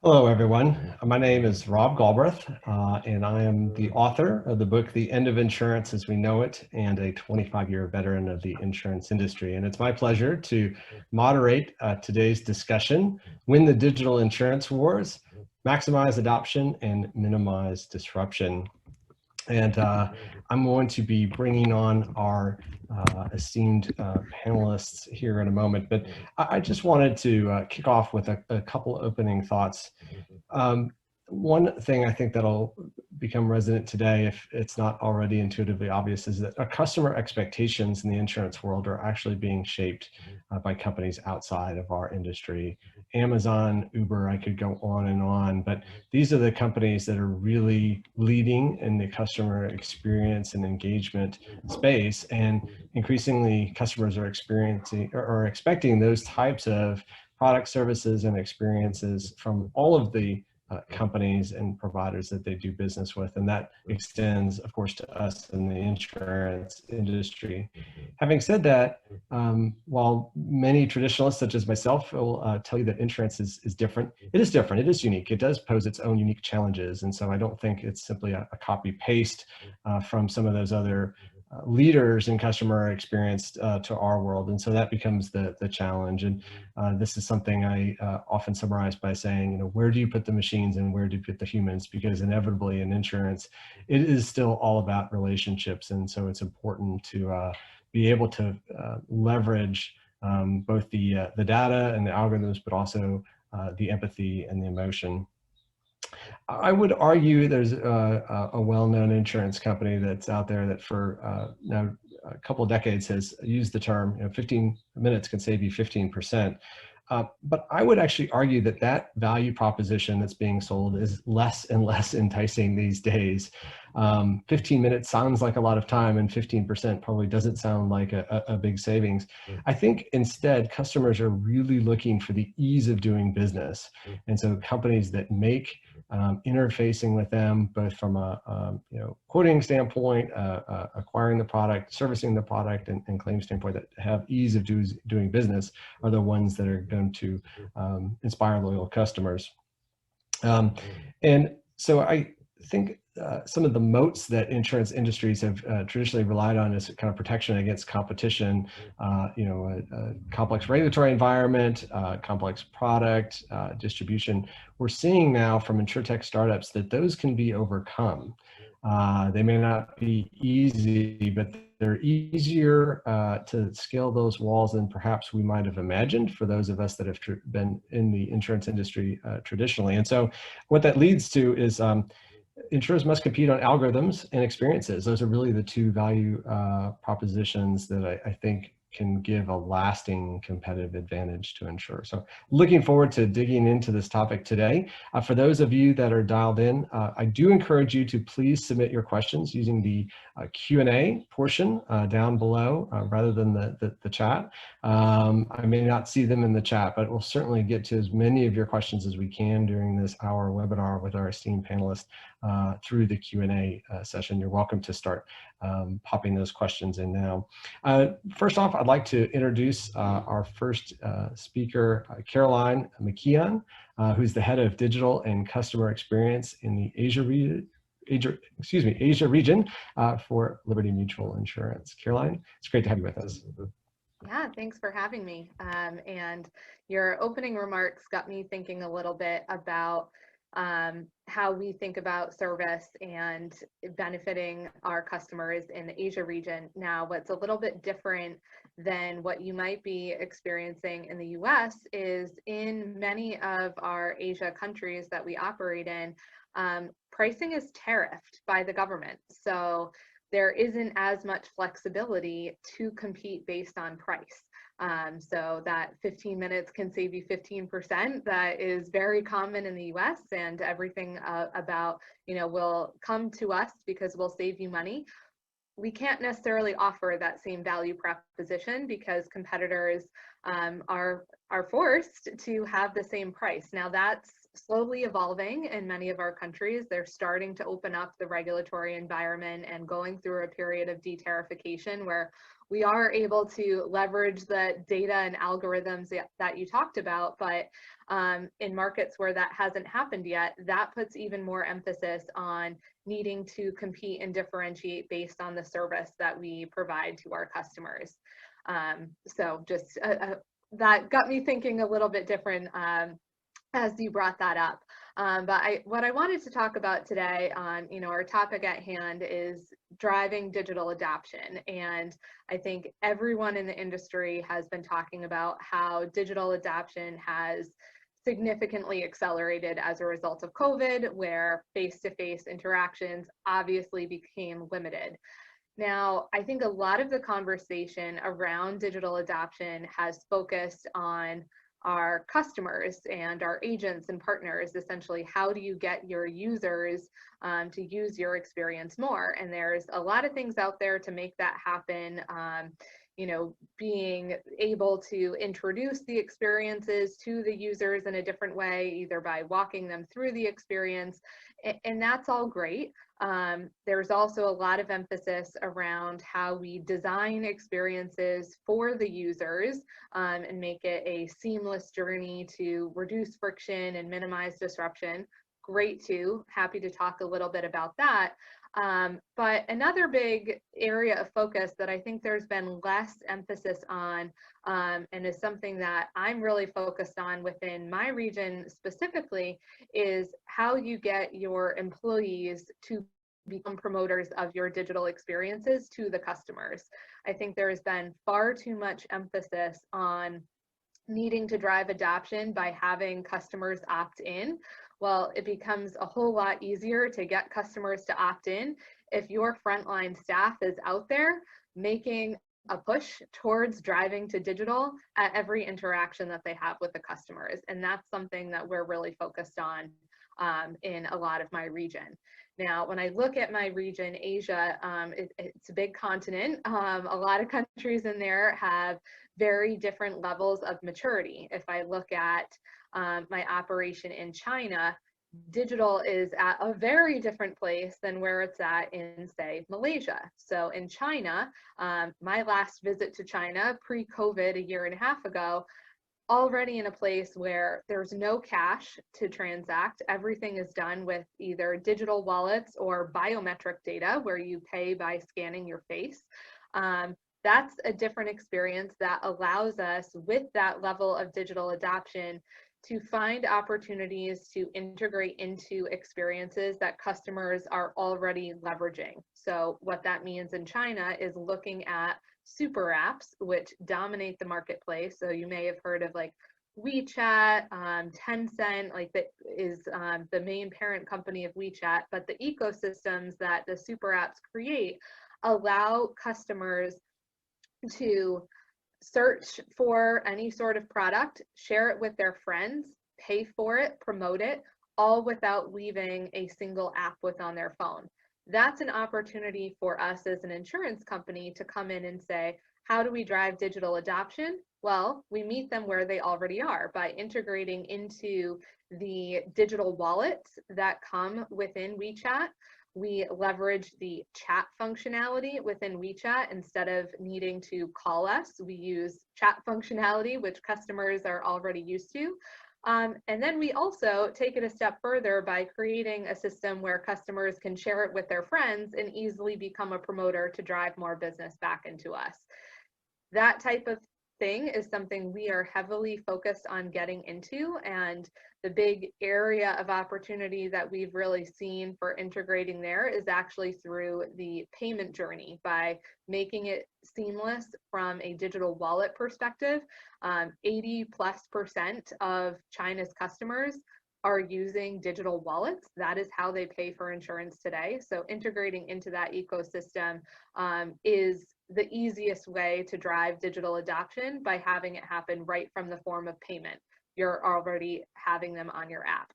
Hello, everyone. My name is Rob Galbraith, and I am the author of the book, The End of Insurance as We Know It, and a 25-year veteran of the insurance industry. And it's my pleasure to moderate today's discussion, Win the Digital Insurance Wars, Maximize Adoption, and Minimize Disruption. And I'm going to be bringing on our esteemed panelists here in a moment, but I just wanted to kick off with a couple opening thoughts. One thing I think that'll become resonant today, if it's not already intuitively obvious, is that our customer expectations in the insurance world are actually being shaped by companies outside of our industry. Amazon, Uber, I could go on, but these are the companies that are really leading in the customer experience and engagement space. And increasingly, customers are experiencing or expecting those types of products, services, and experiences from all of the companies and providers that they do business with. And that extends, of course, to us in the insurance industry. Having said that, while many traditionalists, such as myself, will tell you that insurance is different, it is different, it is unique, it does pose its own unique challenges. And so I don't think it's simply a copy-paste from some of those other leaders in customer experience to our world. And so that becomes the challenge. And this is something I often summarize by saying, where do you put the machines and where do you put the humans? Because inevitably in insurance, it is still all about relationships. And so it's important to be able to leverage both the data and the algorithms, but also the empathy and the emotion. I would argue there's a well-known insurance company that's out there that for now a couple of decades has used the term, 15 minutes can save you 15%. But I would actually argue that that value proposition that's being sold is less and less enticing these days. 15 minutes sounds like a lot of time, and 15% probably doesn't sound like a big savings. I think instead, customers are really looking for the ease of doing business. And so companies that make interfacing with them, both from a quoting standpoint, acquiring the product, servicing the product, and claim standpoint, that have ease of doing business, are the ones that are going to inspire loyal customers. And so I think some of the moats that insurance industries have traditionally relied on is kind of protection against competition, a complex regulatory environment, complex product, distribution. We're seeing now from insurtech startups that those can be overcome. They may not be easy, but they're easier to scale those walls than perhaps we might have imagined for those of us that have been in the insurance industry traditionally. And so what that leads to is insurers must compete on algorithms and experiences. Those are really the two value propositions that I think can give a lasting competitive advantage to insurers. So looking forward to digging into this topic today. For those of you that are dialed in, I do encourage you to please submit your questions using the Q&A portion down below rather than the chat. I may not see them in the chat, but we'll certainly get to as many of your questions as we can during this hour webinar with our esteemed panelists through the Q&A session. You're welcome to start popping those questions in now. First off, I'd like to introduce our first speaker, Caroline McKeon, who's the head of digital and customer experience in the Asia region for Liberty Mutual Insurance. Caroline, it's great to have you with us. Yeah, thanks for having me. And your opening remarks got me thinking a little bit about how we think about service and benefiting our customers in the Asia region. Now, what's a little bit different than what you might be experiencing in the US is in many of our Asia countries that we operate in, pricing is tariffed by the government. So there isn't as much flexibility to compete based on price. So that 15 minutes can save you 15%. That is very common in the US, and everything about, will come to us because we'll save you money. We can't necessarily offer that same value proposition because competitors are are forced to have the same price. Now that's slowly evolving in many of our countries. They're starting to open up the regulatory environment and going through a period of de-tarification where we are able to leverage the data and algorithms that you talked about, but in markets where that hasn't happened yet, that puts even more emphasis on needing to compete and differentiate based on the service that we provide to our customers. So just that got me thinking a little bit different as you brought that up. But what I wanted to talk about today on, our topic at hand is driving digital adoption. And I think everyone in the industry has been talking about how digital adoption has significantly accelerated as a result of COVID, where face-to-face interactions obviously became limited. Now, I think a lot of the conversation around digital adoption has focused on our customers and our agents and partners. Essentially, how do you get your users to use your experience more? And there's a lot of things out there to make that happen. Being able to introduce the experiences to the users in a different way, either by walking them through the experience, and that's all great. There's also a lot of emphasis around how we design experiences for the users and make it a seamless journey to reduce friction and minimize disruption. Great too. Happy to talk a little bit about that. But another big area of focus that I think there's been less emphasis on and is something that I'm really focused on within my region specifically is how you get your employees to become promoters of your digital experiences to the customers. I think there has been far too much emphasis on needing to drive adoption by having customers opt in. Well, it becomes a whole lot easier to get customers to opt in if your frontline staff is out there making a push towards driving to digital at every interaction that they have with the customers. And that's something that we're really focused on in a lot of my region. Now, when I look at my region, Asia, it's a big continent. A lot of countries in there have very different levels of maturity. If I look at my operation in China, digital is at a very different place than where it's at in, say, Malaysia. So in China, my last visit to China pre-COVID a year and a half ago, already in a place where there's no cash to transact. Everything is done with either digital wallets or biometric data where you pay by scanning your face. That's a different experience that allows us, with that level of digital adoption, to find opportunities to integrate into experiences that customers are already leveraging. So what that means in China is looking at super apps, which dominate the marketplace. So you may have heard of like WeChat, Tencent, like that is the main parent company of WeChat, but the ecosystems that the super apps create allow customers to search for any sort of product, share it with their friends, pay for it, promote it, all without leaving a single app on their phone. That's an opportunity for us as an insurance company to come in and say, how do we drive digital adoption? Well, we meet them where they already are by integrating into the digital wallets that come within WeChat. We leverage the chat functionality within WeChat. Instead of needing to call us, we use chat functionality, which customers are already used to. And then we also take it a step further by creating a system where customers can share it with their friends and easily become a promoter to drive more business back into us. That type of thing is something we are heavily focused on getting into, and the big area of opportunity that we've really seen for integrating there is actually through the payment journey by making it seamless from a digital wallet perspective. 80+% of China's customers are using digital wallets. That is how they pay for insurance today. So integrating into that ecosystem is the easiest way to drive digital adoption by having it happen right from the form of payment. You're already having them on your app.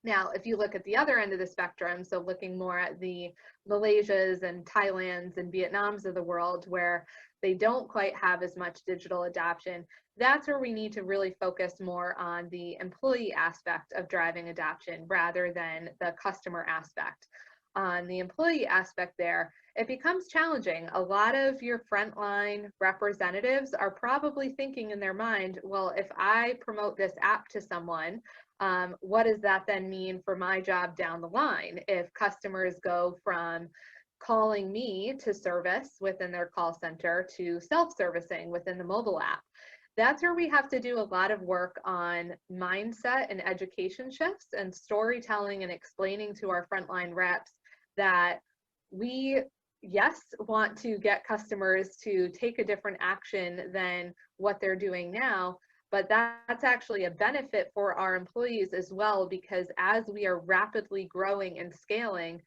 Now, if you look at the other end of the spectrum, so looking more at the Malaysias and Thailands and Vietnams of the world where they don't quite have as much digital adoption, that's where we need to really focus more on the employee aspect of driving adoption rather than the customer aspect. On the employee aspect there, it becomes challenging. A lot of your frontline representatives are probably thinking in their mind, well, if I promote this app to someone, what does that then mean for my job down the line? If customers go from calling me to service within their call center to self-servicing within the mobile app, that's where we have to do a lot of work on mindset and education shifts and storytelling and explaining to our frontline reps that we, yes, want to get customers to take a different action than what they're doing now, but that's actually a benefit for our employees as well, because as we are rapidly growing and scaling,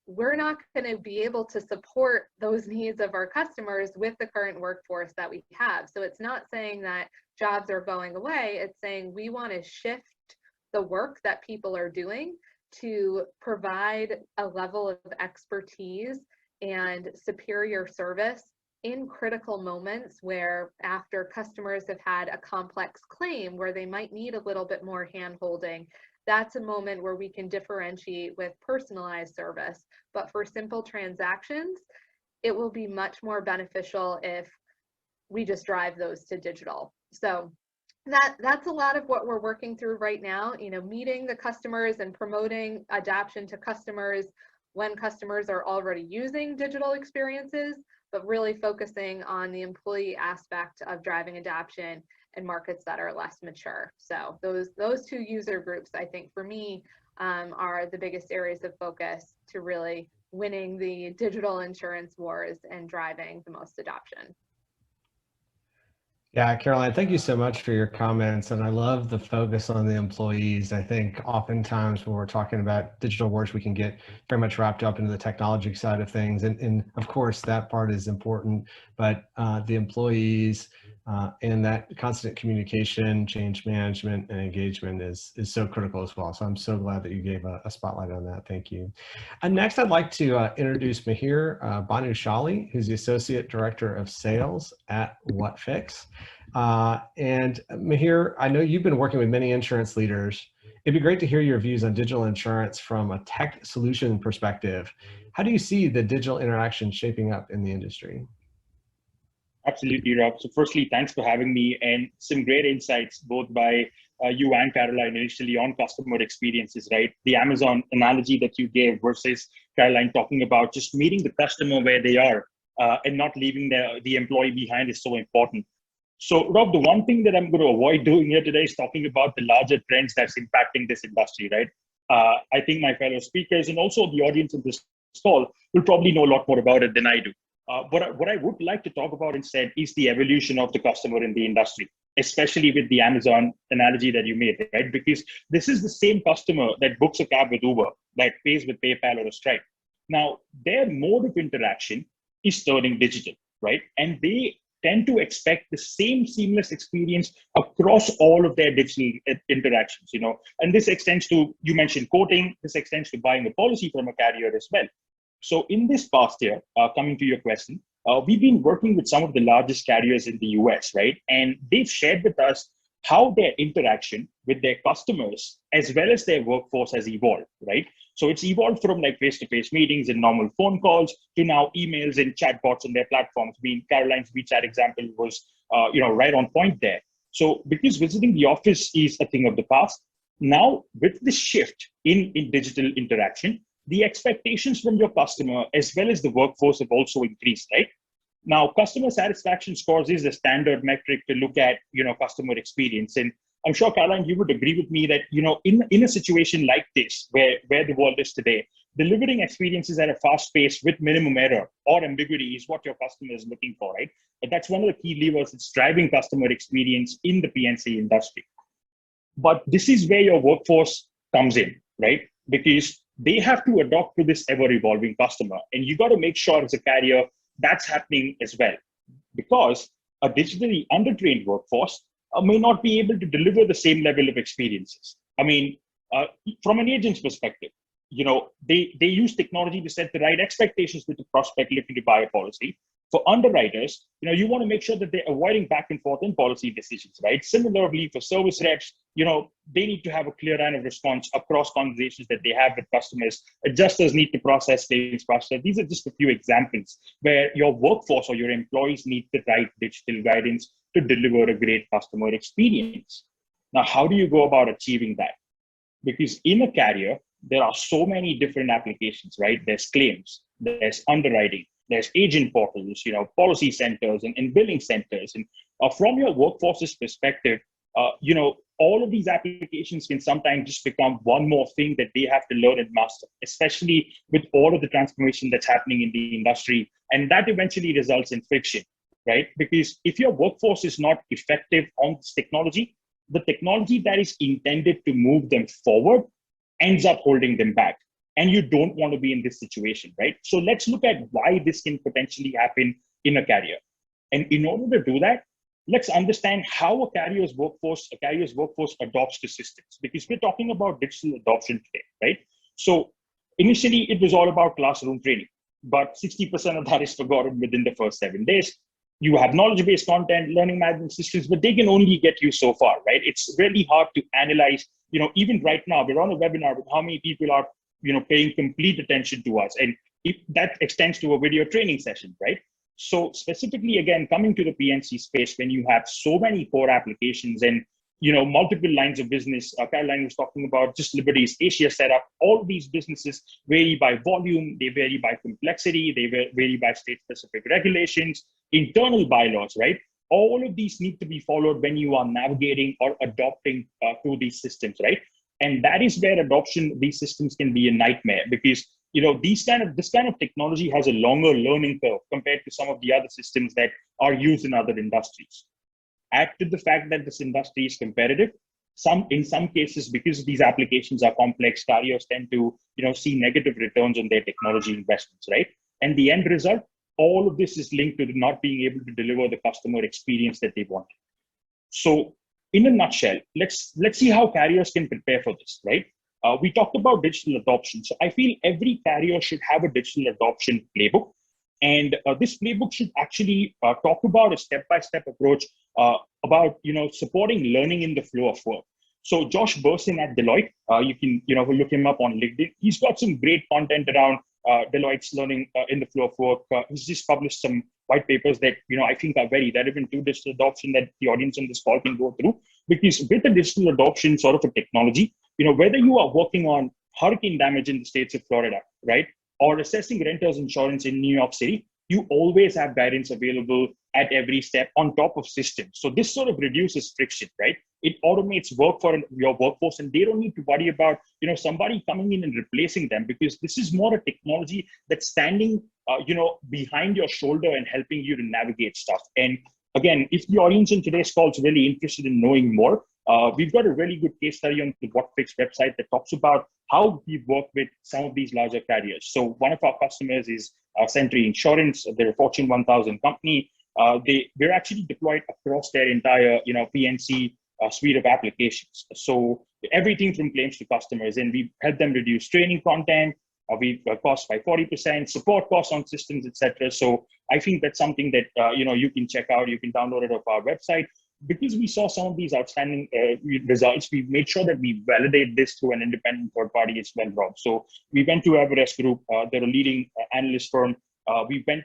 we're not going to be able to support those needs of our customers with the current workforce that we have. So it's not saying that jobs are going away. It's saying we want to shift the work that people are doing to provide a level of expertise and superior service in critical moments where, after customers have had a complex claim where they might need a little bit more hand-holding, that's a moment where we can differentiate with personalized service. But for simple transactions, it will be much more beneficial if we just drive those to digital. So that's a lot of what we're working through right now, meeting the customers and promoting adoption to customers when customers are already using digital experiences, but really focusing on the employee aspect of driving adoption in markets that are less mature. So those two user groups, I think, for me, are the biggest areas of focus to really winning the digital insurance wars and driving the most adoption. Yeah, Caroline, thank you so much for your comments. And I love the focus on the employees. I think oftentimes when we're talking about digital wars, we can get very much wrapped up into the technology side of things. And of course, that part is important, but the employees and that constant communication, change management, and engagement is so critical as well. So I'm so glad that you gave a spotlight on that. Thank you. And next, I'd like to introduce Mihir Bhanushali, who's the Associate Director of Sales at Whatfix. And Mihir, I know you've been working with many insurance leaders. It'd be great to hear your views on digital insurance from a tech solution perspective. How do you see the digital interaction shaping up in the industry? Absolutely, Rob. So firstly, thanks for having me, and some great insights both by you and Caroline initially on customer experiences, right? The Amazon analogy that you gave versus Caroline talking about just meeting the customer where they are and not leaving the employee behind is so important. So Rob, the one thing that I'm going to avoid doing here today is talking about the larger trends that's impacting this industry, right? I think my fellow speakers and also the audience of this call will probably know a lot more about it than I do. But what I would like to talk about instead is the evolution of the customer in the industry, especially with the Amazon analogy that you made, right? Because this is the same customer that books a cab with Uber, that pays with PayPal or a Stripe. Now, their mode of interaction is turning digital, right? And they tend to expect the same seamless experience across all of their digital interactions, and this extends to, you mentioned quoting, this extends to buying a policy from a carrier as well. So in this past year, coming to your question, we've been working with some of the largest carriers in the US, right? And they've shared with us how their interaction with their customers as well as their workforce has evolved, right? So it's evolved from like face-to-face meetings and normal phone calls to now emails and chatbots on their platforms. Caroline's WeChat example was, right on point there. So because visiting the office is a thing of the past, now with this shift in digital interaction, the expectations from your customer as well as the workforce have also increased, right? Now, customer satisfaction scores is a standard metric to look at, customer experience. And I'm sure, Caroline, you would agree with me that, in a situation like this, where the world is today, delivering experiences at a fast pace with minimum error or ambiguity is what your customer is looking for, right? And that's one of the key levers that's driving customer experience in the P&C industry. But this is where your workforce comes in, right? Because they have to adapt to this ever-evolving customer. And you got to make sure as a carrier that's happening as well. Because a digitally undertrained workforce may not be able to deliver the same level of experiences. I mean, From an agent's perspective, they use technology to set the right expectations with the prospect looking to buy a policy. For underwriters, you want to make sure that they're avoiding back and forth in policy decisions, right? Similarly, for service reps, they need to have a clear line of response across conversations that they have with customers. Adjusters need to process claims faster. These are just a few examples where your workforce or your employees need the right digital guidance to deliver a great customer experience. Now, how do you go about achieving that? Because in a carrier, there are so many different applications, right? There's claims, there's underwriting, there's agent portals, policy centers and billing centers. And from your workforce's perspective, all of these applications can sometimes just become one more thing that they have to learn and master, especially with all of the transformation that's happening in the industry. And that eventually results in friction, right? Because if your workforce is not effective on this technology, the technology that is intended to move them forward ends up holding them back. And you don't want to be in this situation, right? So let's look at why this can potentially happen in a carrier. And in order to do that, let's understand how a carrier's workforce adopts to systems, because we're talking about digital adoption today, right? So initially, it was all about classroom training, but 60% of that is forgotten within the first 7 days. You have knowledge-based content, learning management systems, but they can only get you so far, right? It's really hard to analyze. Even right now, we're on a webinar with how many people are, paying complete attention to us. And if that extends to a video training session, right? So specifically, again, coming to the PNC space, when you have so many core applications and, multiple lines of business, Caroline was talking about just Liberty's Asia setup. All these businesses vary by volume, they vary by complexity, they vary by state-specific regulations, internal bylaws, right? All of these need to be followed when you are navigating or adopting to these systems, right? And that is where adoption of these systems can be a nightmare, because this kind of technology has a longer learning curve compared to some of the other systems that are used in other industries. Add to the fact that this industry is competitive. In some cases, because these applications are complex, carriers tend to see negative returns on their technology investments, right? And the end result, all of this is linked to not being able to deliver the customer experience that they want. So in a nutshell, let's see how carriers can prepare for this, right? We talked about digital adoption. So I feel every carrier should have a digital adoption playbook. And this playbook should actually talk about a step-by-step approach about supporting learning in the flow of work. So Josh Burson at Deloitte, you can look him up on LinkedIn. He's got some great content around Deloitte's learning in the flow of work. He's just published some white papers that I think are very relevant to digital adoption that the audience on this call can go through. Because with the digital adoption sort of a technology, whether you are working on hurricane damage in the states of Florida, right, or assessing renters insurance in New York City, you always have guidance available at every step on top of systems. So this sort of reduces friction, right? It automates work for your workforce, and they don't need to worry about somebody coming in and replacing them, because this is more a technology that's standing behind your shoulder and helping you to navigate stuff. And again, if the audience in today's call is really interested in knowing more, we've got a really good case study on the Whatfix website that talks about how we work with some of these larger carriers. So one of our customers is Sentry Insurance. They're a Fortune 1000 company. They're actually deployed across their entire PNC suite of applications. So everything from claims to customers, and we help them reduce training content. We costs by 40%, support costs on systems, etc. So I think that's something that you can check out. You can download it off our website. Because we saw some of these outstanding results, we made sure that we validate this through an independent third party as well, Rob. So we went to Everest Group, they're a leading analyst firm. We went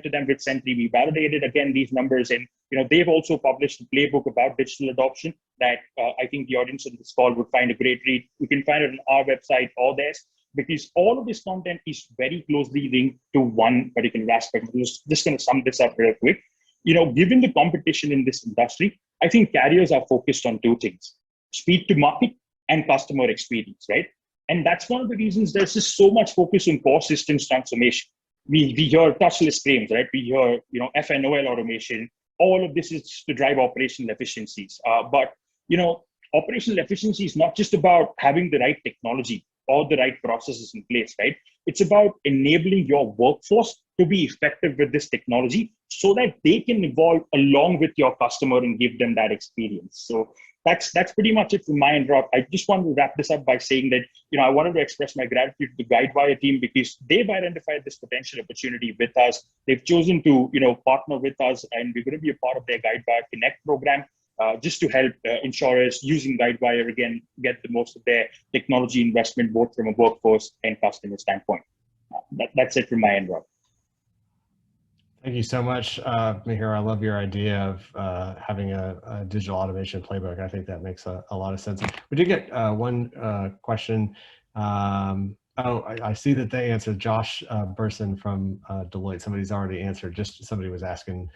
to them with Sentry. We validated again these numbers, and they've also published a playbook about digital adoption that I think the audience on this call would find a great read. You can find it on our website or theirs, because all of this content is very closely linked to one particular aspect. I'm just going to sum this up real quick. Given the competition in this industry, I think carriers are focused on two things: speed to market and customer experience, right? And that's one of the reasons there's just so much focus on core systems transformation. We hear touchless claims, right? We hear, FNOL automation. All of this is to drive operational efficiencies. But operational efficiency is not just about having the right technology. all the right processes in place, right? It's about enabling your workforce to be effective with this technology so that they can evolve along with your customer and give them that experience. So that's pretty much it from my end, Rob. I just want to wrap this up by saying that, I wanted to express my gratitude to the Guidewire team because they've identified this potential opportunity with us. They've chosen to, partner with us, and we're going to be a part of their Guidewire Connect program. Just to help insurers using Guidewire, again, get the most of their technology investment, both from a workforce and customer standpoint. That's it from my end, Rob. Thank you so much, Mihir. I love your idea of having a digital automation playbook. I think that makes a lot of sense. We did get one question. I see that they answered. Josh Burson from Deloitte. Somebody's already answered. Just somebody was asking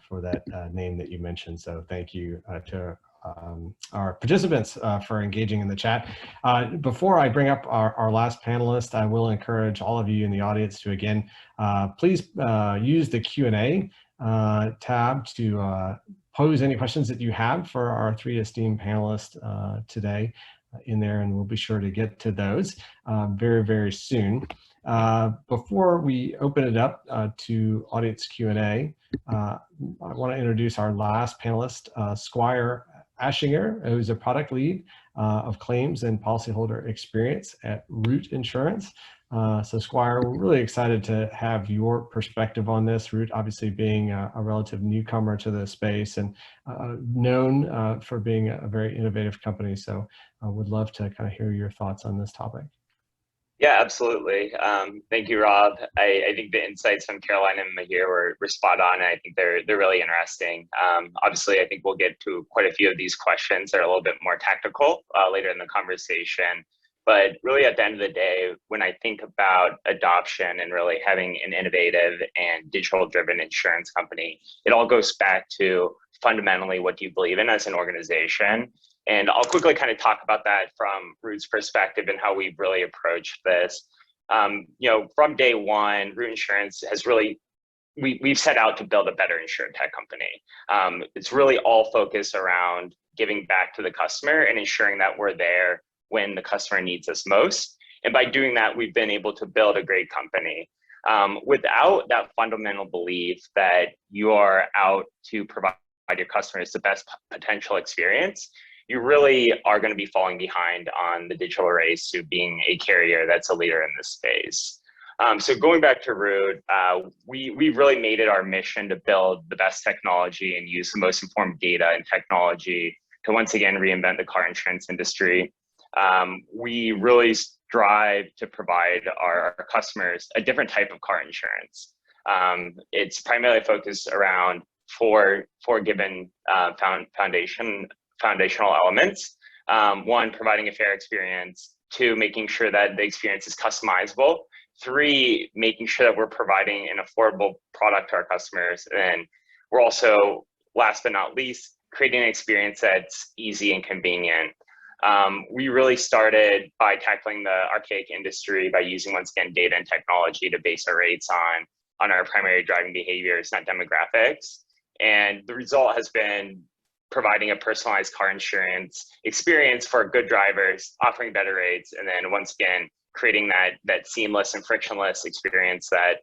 for that name that you mentioned. So thank you to our participants for engaging in the chat. Before I bring up our last panelist, I will encourage all of you in the audience to, again, please use the Q&A tab to pose any questions that you have for our three esteemed panelists today in there, and we'll be sure to get to those very, very soon. Before we open it up to audience Q&A, I want to introduce our last panelist, Squire Ashinger, who's a product lead of claims and policyholder experience at Root Insurance. So Squire, we're really excited to have your perspective on this. Root obviously being a relative newcomer to the space and known for being a very innovative company. So I would love to kind of hear your thoughts on this topic. Yeah, absolutely. Thank you, Rob. I think the insights from Caroline and Mihir were spot on, and I think they're really interesting. Obviously, I think we'll get to quite a few of these questions that are a little bit more tactical later in the conversation. But really, at the end of the day, when I think about adoption and really having an innovative and digital-driven insurance company, it all goes back to fundamentally what do you believe in as an organization. And I'll quickly kind of talk about that from Root's perspective and how we've really approached this. From day one, Root Insurance has really, we've set out to build a better insurtech company. It's really all focused around giving back to the customer and ensuring that we're there when the customer needs us most. And by doing that, we've been able to build a great company. Without that fundamental belief that you are out to provide your customers the best potential experience, you really are going to be falling behind on the digital race to being a carrier that's a leader in this space. So going back to Root, we've really made it our mission to build the best technology and use the most informed data and technology to once again reinvent the car insurance industry. We really strive to provide our customers a different type of car insurance. It's primarily focused around four given foundational elements. One, providing a fair experience. Two, making sure that the experience is customizable. Three, making sure that we're providing an affordable product to our customers. And we're also, last but not least, creating an experience that's easy and convenient. We really started by tackling the archaic industry by using, once again, data and technology to base our rates on our primary driving behaviors, not demographics. And the result has been providing a personalized car insurance experience for good drivers, offering better rates, and then once again, creating that seamless and frictionless experience that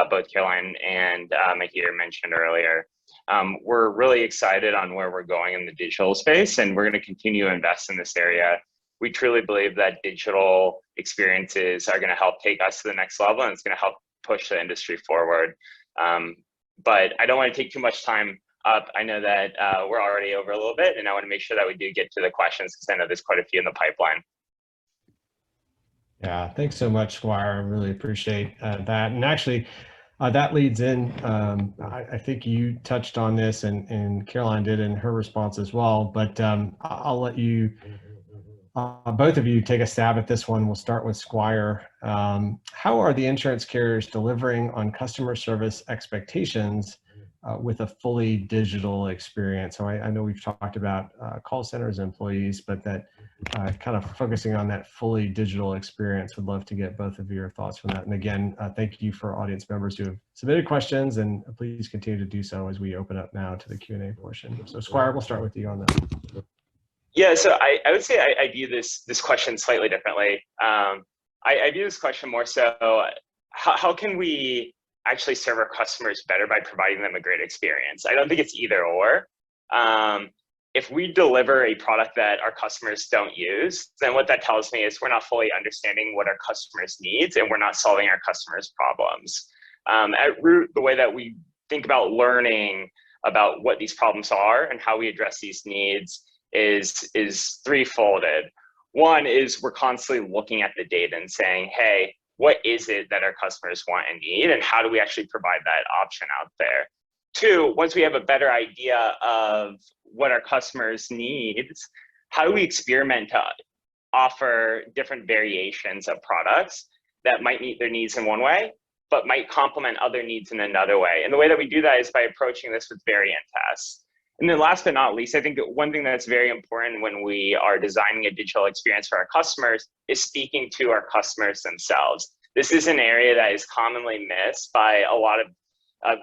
both Caroline and Mihir mentioned earlier. We're really excited on where we're going in the digital space, and we're going to continue to invest in this area. We truly believe that digital experiences are going to help take us to the next level, and it's going to help push the industry forward. But I don't want to take too much time up. I know that we're already over a little bit, and I want to make sure that we do get to the questions because I know there's quite a few in the pipeline. Yeah, thanks so much, Squire. I really appreciate that. And actually, that leads in, I think you touched on this and Caroline did in her response as well, but I'll let you, both of you take a stab at this one. We'll start with Squire. How are the insurance carriers delivering on customer service expectations with a fully digital experience? So I know we've talked about call centers, employees, but that kind of focusing on that fully digital experience. Would love to get both of your thoughts from that. And again, thank you for audience members who have submitted questions, and please continue to do so as we open up now to the Q&A portion. So Squire, we'll start with you on that. Yeah, so I would say I view this question slightly differently. I view this question more so, how can we actually serve our customers better by providing them a great experience? I don't think it's either or. If we deliver a product that our customers don't use, then what that tells me is we're not fully understanding what our customers needs and we're not solving our customers' problems. At root, the way that we think about learning about what these problems are and how we address these needs is threefolded. One is we're constantly looking at the data and saying, hey, what is it that our customers want and need, and how do we actually provide that option out there? Two, once we have a better idea of what our customers needs, how do we experiment to offer different variations of products that might meet their needs in one way, but might complement other needs in another way? And the way that we do that is by approaching this with variant tests. And then last but not least, I think one thing that's very important when we are designing a digital experience for our customers is speaking to our customers themselves. This is an area that is commonly missed by a lot of,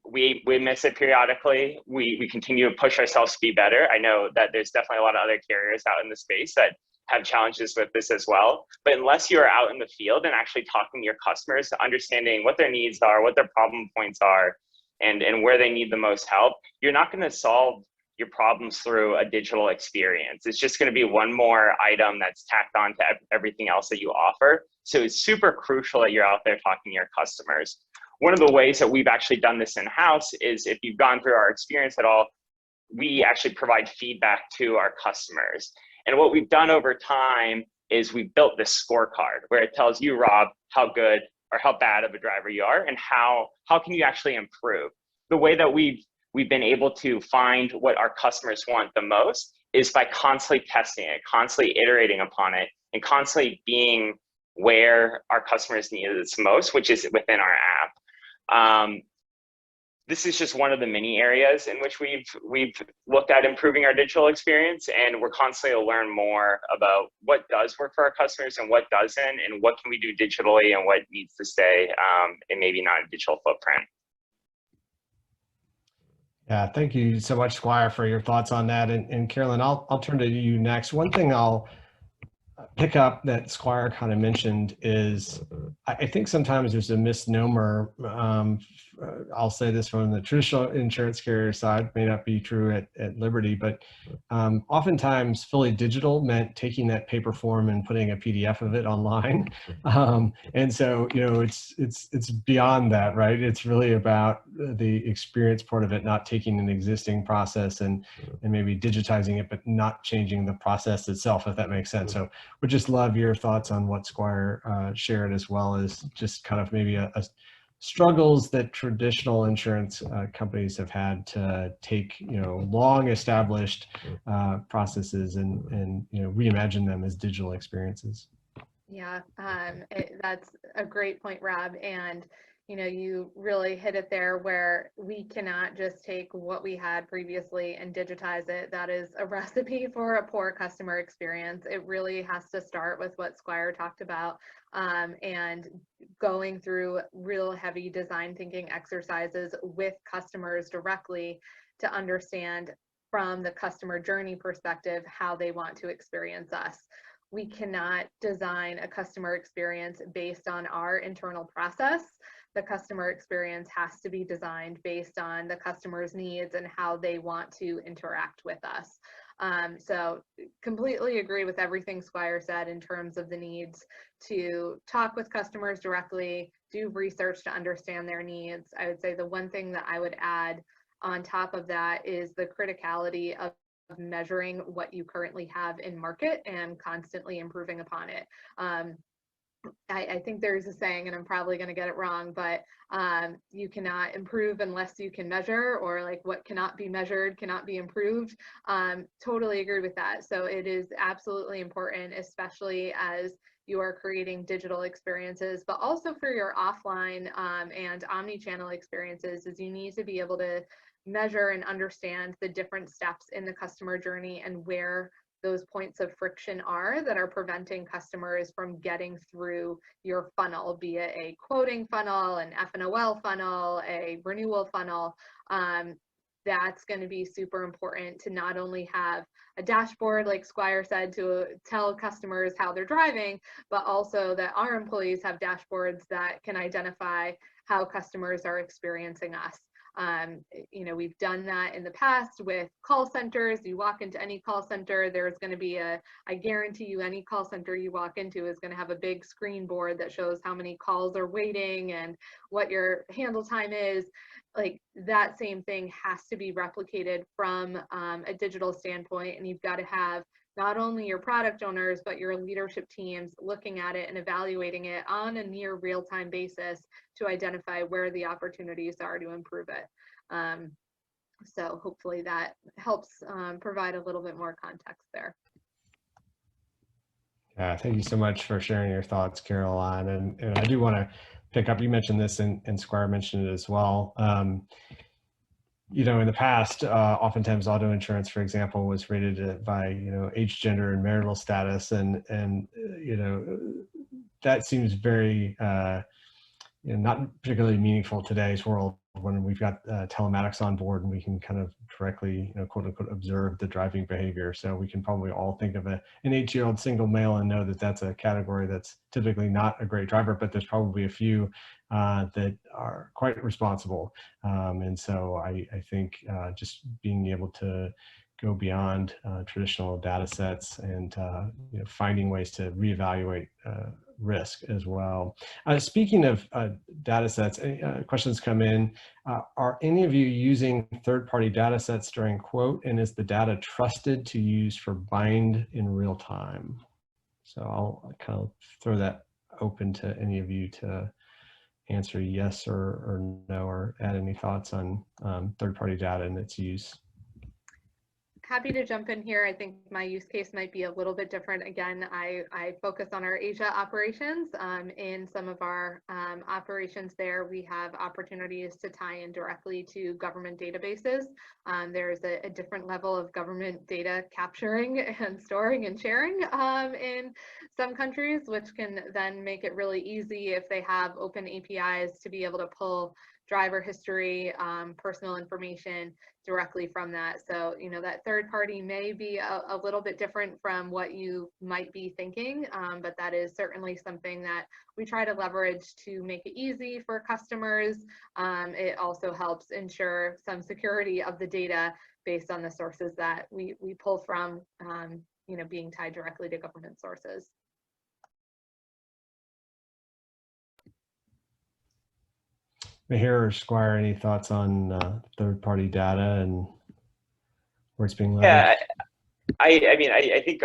we miss it periodically. We continue to push ourselves to be better. I know that there's definitely a lot of other carriers out in the space that have challenges with this as well. But unless you are out in the field and actually talking to your customers, understanding what their needs are, what their problem points are, and where they need the most help, you're not going to solve your problems through a digital experience. It's just going to be one more item that's tacked on to everything else that you offer. So it's super crucial that you're out there talking to your customers. One of the ways that we've actually done this in-house is, if you've gone through our experience at all, we actually provide feedback to our customers. And what we've done over time is we've built this scorecard where it tells you, Rob, how good or how bad of a driver you are, and how can you actually improve. The way that we've been able to find what our customers want the most is by constantly testing it, constantly iterating upon it, and constantly being where our customers need it most, which is within our app. This is just one of the many areas in which we've looked at improving our digital experience, and we're constantly to learn more about what does work for our customers and what doesn't, and what can we do digitally and what needs to stay and maybe not a digital footprint. Yeah, thank you so much, Squire, for your thoughts on that. And Carolyn, I'll turn to you next. One thing I'll pick up that Squire kind of mentioned is, I think sometimes there's a misnomer. I'll say this from the traditional insurance carrier side, may not be true at Liberty, but oftentimes fully digital meant taking that paper form and putting a PDF of it online. And so, you know, it's beyond that, right? It's really about the experience part of it, not taking an existing process and maybe digitizing it, but not changing the process itself, if that makes sense. So would just love your thoughts on what Squire shared, as well as just kind of maybe a struggles that traditional insurance companies have had to take, you know, long established processes and you know, reimagine them as digital experiences. Yeah, that's a great point, Rob. And you know, you really hit it there, where we cannot just take what we had previously and digitize it. That is a recipe for a poor customer experience. It really has to start with what Squire talked about, and going through real heavy design thinking exercises with customers directly to understand from the customer journey perspective how they want to experience us. We cannot design a customer experience based on our internal process. The customer experience has to be designed based on the customer's needs and how they want to interact with us. So completely agree with everything Squire said in terms of the needs to talk with customers directly, do research to understand their needs. I would say the one thing that I would add on top of that is the criticality of measuring what you currently have in market and constantly improving upon it. I think there's a saying, and I'm probably going to get it wrong, but you cannot improve unless you can measure, or like what cannot be measured cannot be improved. Totally agree with that. So it is absolutely important, especially as you are creating digital experiences, but also for your offline and omni-channel experiences, is you need to be able to measure and understand the different steps in the customer journey and where those points of friction are that are preventing customers from getting through your funnel, be it a quoting funnel, an F&OL funnel, a renewal funnel. That's going to be super important to not only have a dashboard, like Squire said, to tell customers how they're driving, but also that our employees have dashboards that can identify how customers are experiencing us. We've done that in the past with call centers. You walk into any call center, there's going to be I guarantee you any call center you walk into is going to have a big screen board that shows how many calls are waiting and what your handle time is. Like that same thing has to be replicated from a digital standpoint, and you've got to have not only your product owners, but your leadership teams looking at it and evaluating it on a near real-time basis to identify where the opportunities are to improve it. So hopefully that helps provide a little bit more context there. Yeah, thank you so much for sharing your thoughts, Caroline. And I do want to pick up, you mentioned this and Squire mentioned it as well. In the past, oftentimes auto insurance, for example, was rated by, age, gender, and marital status. And that seems very, not particularly meaningful in today's world when we've got telematics on board and we can kind of directly, quote unquote, observe the driving behavior. So we can probably all think of an 8-year-old single male and know that that's a category that's typically not a great driver, but there's probably a few that are quite responsible. And so I think just being able to go beyond traditional data sets and finding ways to reevaluate risk as well. Speaking of data sets, questions come in. Are any of you using third-party data sets during quote, and is the data trusted to use for bind in real time? So I'll kind of throw that open to any of you to answer yes or no, or add any thoughts on third-party data and its use. Happy to jump in here. I think my use case might be a little bit different. Again, I focus on our Asia operations. In some of our operations there, we have opportunities to tie in directly to government databases. There's a different level of government data capturing and storing and sharing in some countries, which can then make it really easy if they have open APIs to be able to pull driver history, personal information directly from that. So, that third party may be a little bit different from what you might be thinking, but that is certainly something that we try to leverage to make it easy for customers. It also helps ensure some security of the data based on the sources that we pull from, being tied directly to government sources. Mihir or Squire, any thoughts on third-party data and where it's being leveraged? Yeah, I think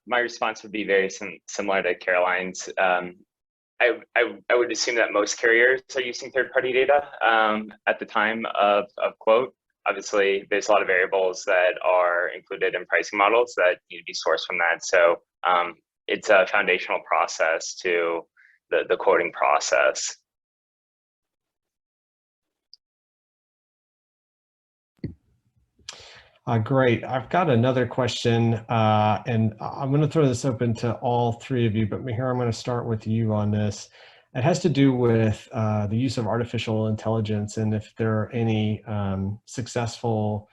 my response would be very similar to Caroline's. I would assume that most carriers are using third-party data at the time of quote. Obviously, there's a lot of variables that are included in pricing models that need to be sourced from that. So it's a foundational process to the quoting process. Great. I've got another question, and I'm going to throw this open to all three of you, but Mihir, I'm going to start with you on this. It has to do with the use of artificial intelligence and if there are any successful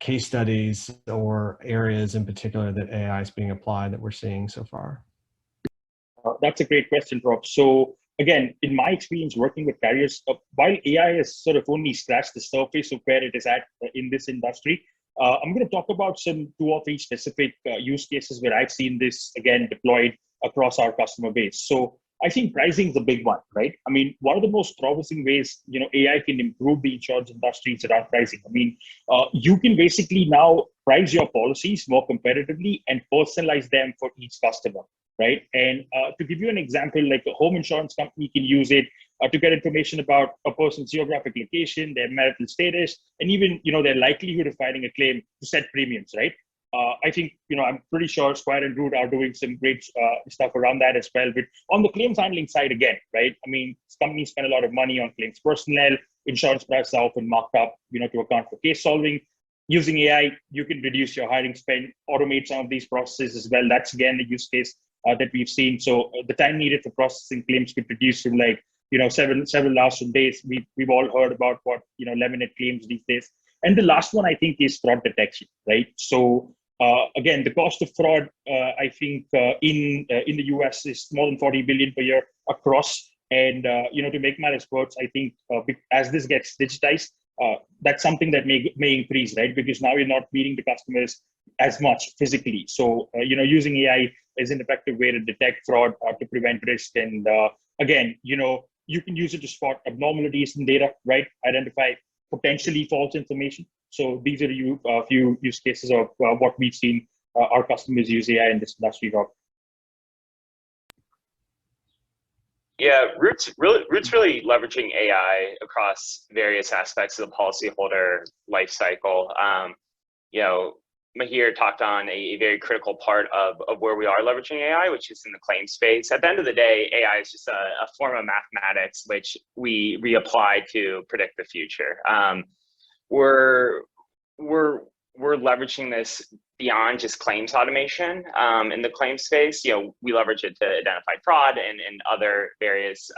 case studies or areas in particular that AI is being applied that we're seeing so far. That's a great question, Rob. So again, in my experience working with carriers, while AI has sort of only scratched the surface of where it is at in this industry, I'm going to talk about two or three specific use cases where I've seen this, again, deployed across our customer base. So I think pricing is a big one, right? I mean, one of the most promising ways, AI can improve the insurance industry is around pricing. I mean, you can basically now price your policies more competitively and personalize them for each customer, right? And to give you an example, like a home insurance company can use it to get information about a person's geographic location, their marital status, and even, their likelihood of filing a claim to set premiums, right? I think, I'm pretty sure Squire and Root are doing some great stuff around that as well. But on the claims handling side, again, right? I mean, companies spend a lot of money on claims personnel, insurance prices are often marked up, to account for case solving. Using AI, you can reduce your hiring spend, automate some of these processes as well. That's, again, a use case that we've seen. So the time needed for processing claims could reduce from several hours to days. We've all heard about what 11-minute claims these days. And the last one I think is fraud detection, right? So Again, the cost of fraud, I think, in the US is more than 40 billion per year across. And to make matters worse, I think as this gets digitized, that's something that may increase, right? Because now you're not meeting the customers as much physically. So using AI is an effective way to detect fraud, to prevent risk, and again, you can use it to spot abnormalities in data, right? Identify potentially false information. So these are a few use cases of what we've seen our customers use AI in this industry, Rob. Yeah, Root's really leveraging AI across various aspects of the policyholder lifecycle. Mihir talked on a very critical part of where we are leveraging AI, which is in the claim space. At the end of the day, AI is just a form of mathematics which we reapply to predict the future. We're leveraging this beyond just claims automation. In the claims space, we leverage it to identify fraud and other various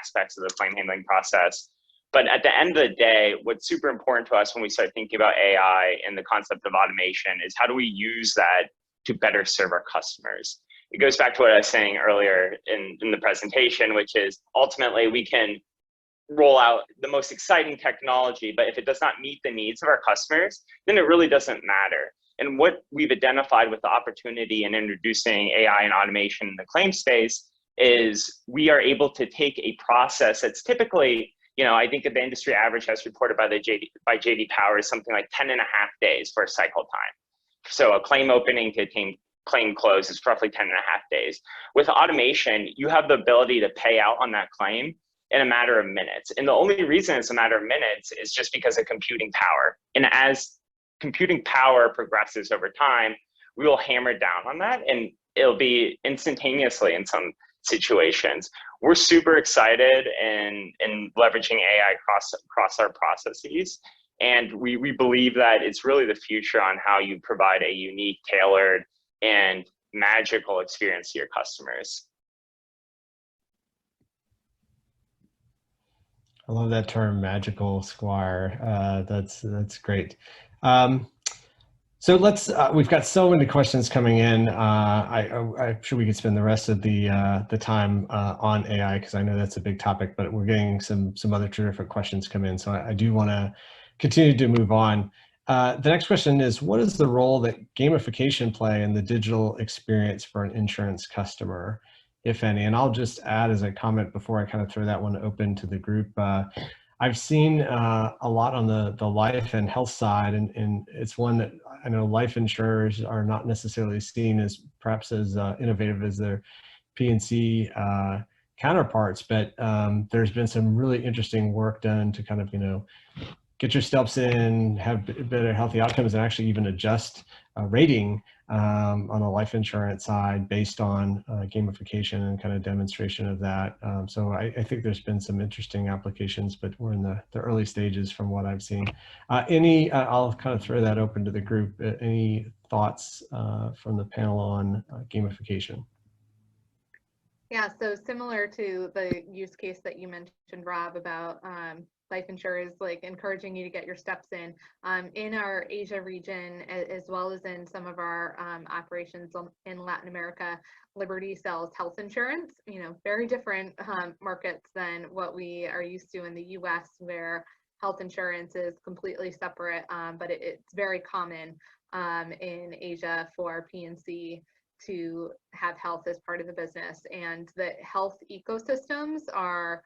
aspects of the claim handling process. But at the end of the day, what's super important to us when we start thinking about AI and the concept of automation is how do we use that to better serve our customers? It goes back to what I was saying earlier in the presentation, which is ultimately we can roll out the most exciting technology, but if it does not meet the needs of our customers, then it really doesn't matter. And what we've identified with the opportunity in introducing AI and automation in the claim space is we are able to take a process that's typically, I think the industry average as reported by JD Power is something like 10.5 days for a cycle time. So a claim opening to claim close is roughly 10.5 days. With automation, you have the ability to pay out on that claim in a matter of minutes. And the only reason it's a matter of minutes is just because of computing power. And as computing power progresses over time, we will hammer down on that and it'll be instantaneously in some situations. We're super excited in leveraging AI across our processes. And we believe that it's really the future on how you provide a unique, tailored, and magical experience to your customers. I love that term, magical, Squire. That's great. So we've got so many questions coming in. I'm sure we could spend the rest of the time on AI because I know that's a big topic, but we're getting some other terrific questions come in. So I do want to continue to move on. The next question is, what is the role that gamification play in the digital experience for an insurance customer, if any? And I'll just add as a comment before I kind of throw that one open to the group. I've seen a lot on the life and health side, and it's one that I know life insurers are not necessarily seen as perhaps as innovative as their P&C counterparts, but there's been some really interesting work done to kind of, get your steps in, have better healthy outcomes, and actually even adjust rating on the life insurance side based on gamification and kind of demonstration of that. So I think there's been some interesting applications, but we're in the early stages from what I've seen. I'll kind of throw that open to the group. Any thoughts from the panel on gamification? Yeah, so similar to the use case that you mentioned, Rob, about life insurers like encouraging you to get your steps in our Asia region, as well as in some of our operations in Latin America. Liberty sells health insurance, very different markets than what we are used to in the US, where health insurance is completely separate, but it's very common in Asia for P&C to have health as part of the business. And the health ecosystems are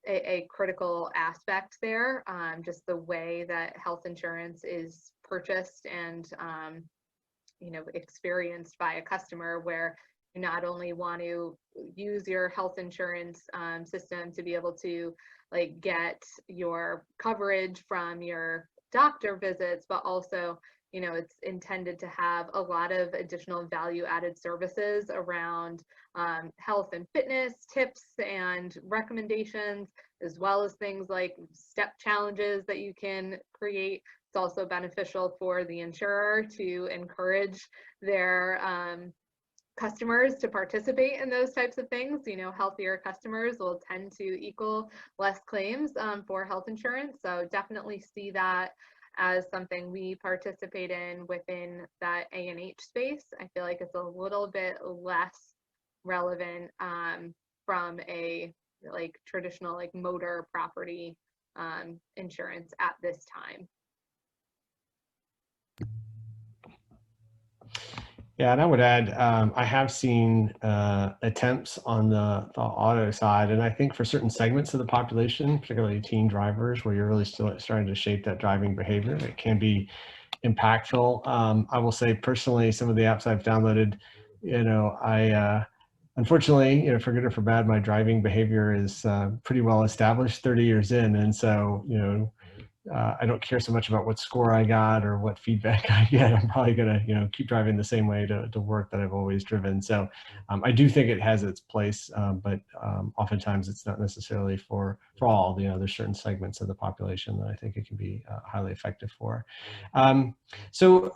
a critical aspect there, just the way that health insurance is purchased and experienced by a customer, where you not only want to use your health insurance system to be able to get your coverage from your doctor visits, but also it's intended to have a lot of additional value-added services around health and fitness tips and recommendations, as well as things like step challenges that you can create. It's also beneficial for the insurer to encourage their customers to participate in those types of things. Healthier customers will tend to equal less claims for health insurance. So definitely see that as something we participate in within that A&H space. I feel like it's a little bit less relevant from a like traditional like motor property insurance at this time. Yeah, and I would add, I have seen attempts on the auto side, and I think for certain segments of the population, particularly teen drivers, where you're really still starting to shape that driving behavior, it can be impactful. I will say personally, some of the apps I've downloaded, I unfortunately, for good or for bad, my driving behavior is pretty well established 30 years in, and so I don't care so much about what score I got or what feedback I get. I'm probably going to, keep driving the same way to work that I've always driven. So I do think it has its place, but oftentimes it's not necessarily for all. There's certain segments of the population that I think it can be highly effective for. So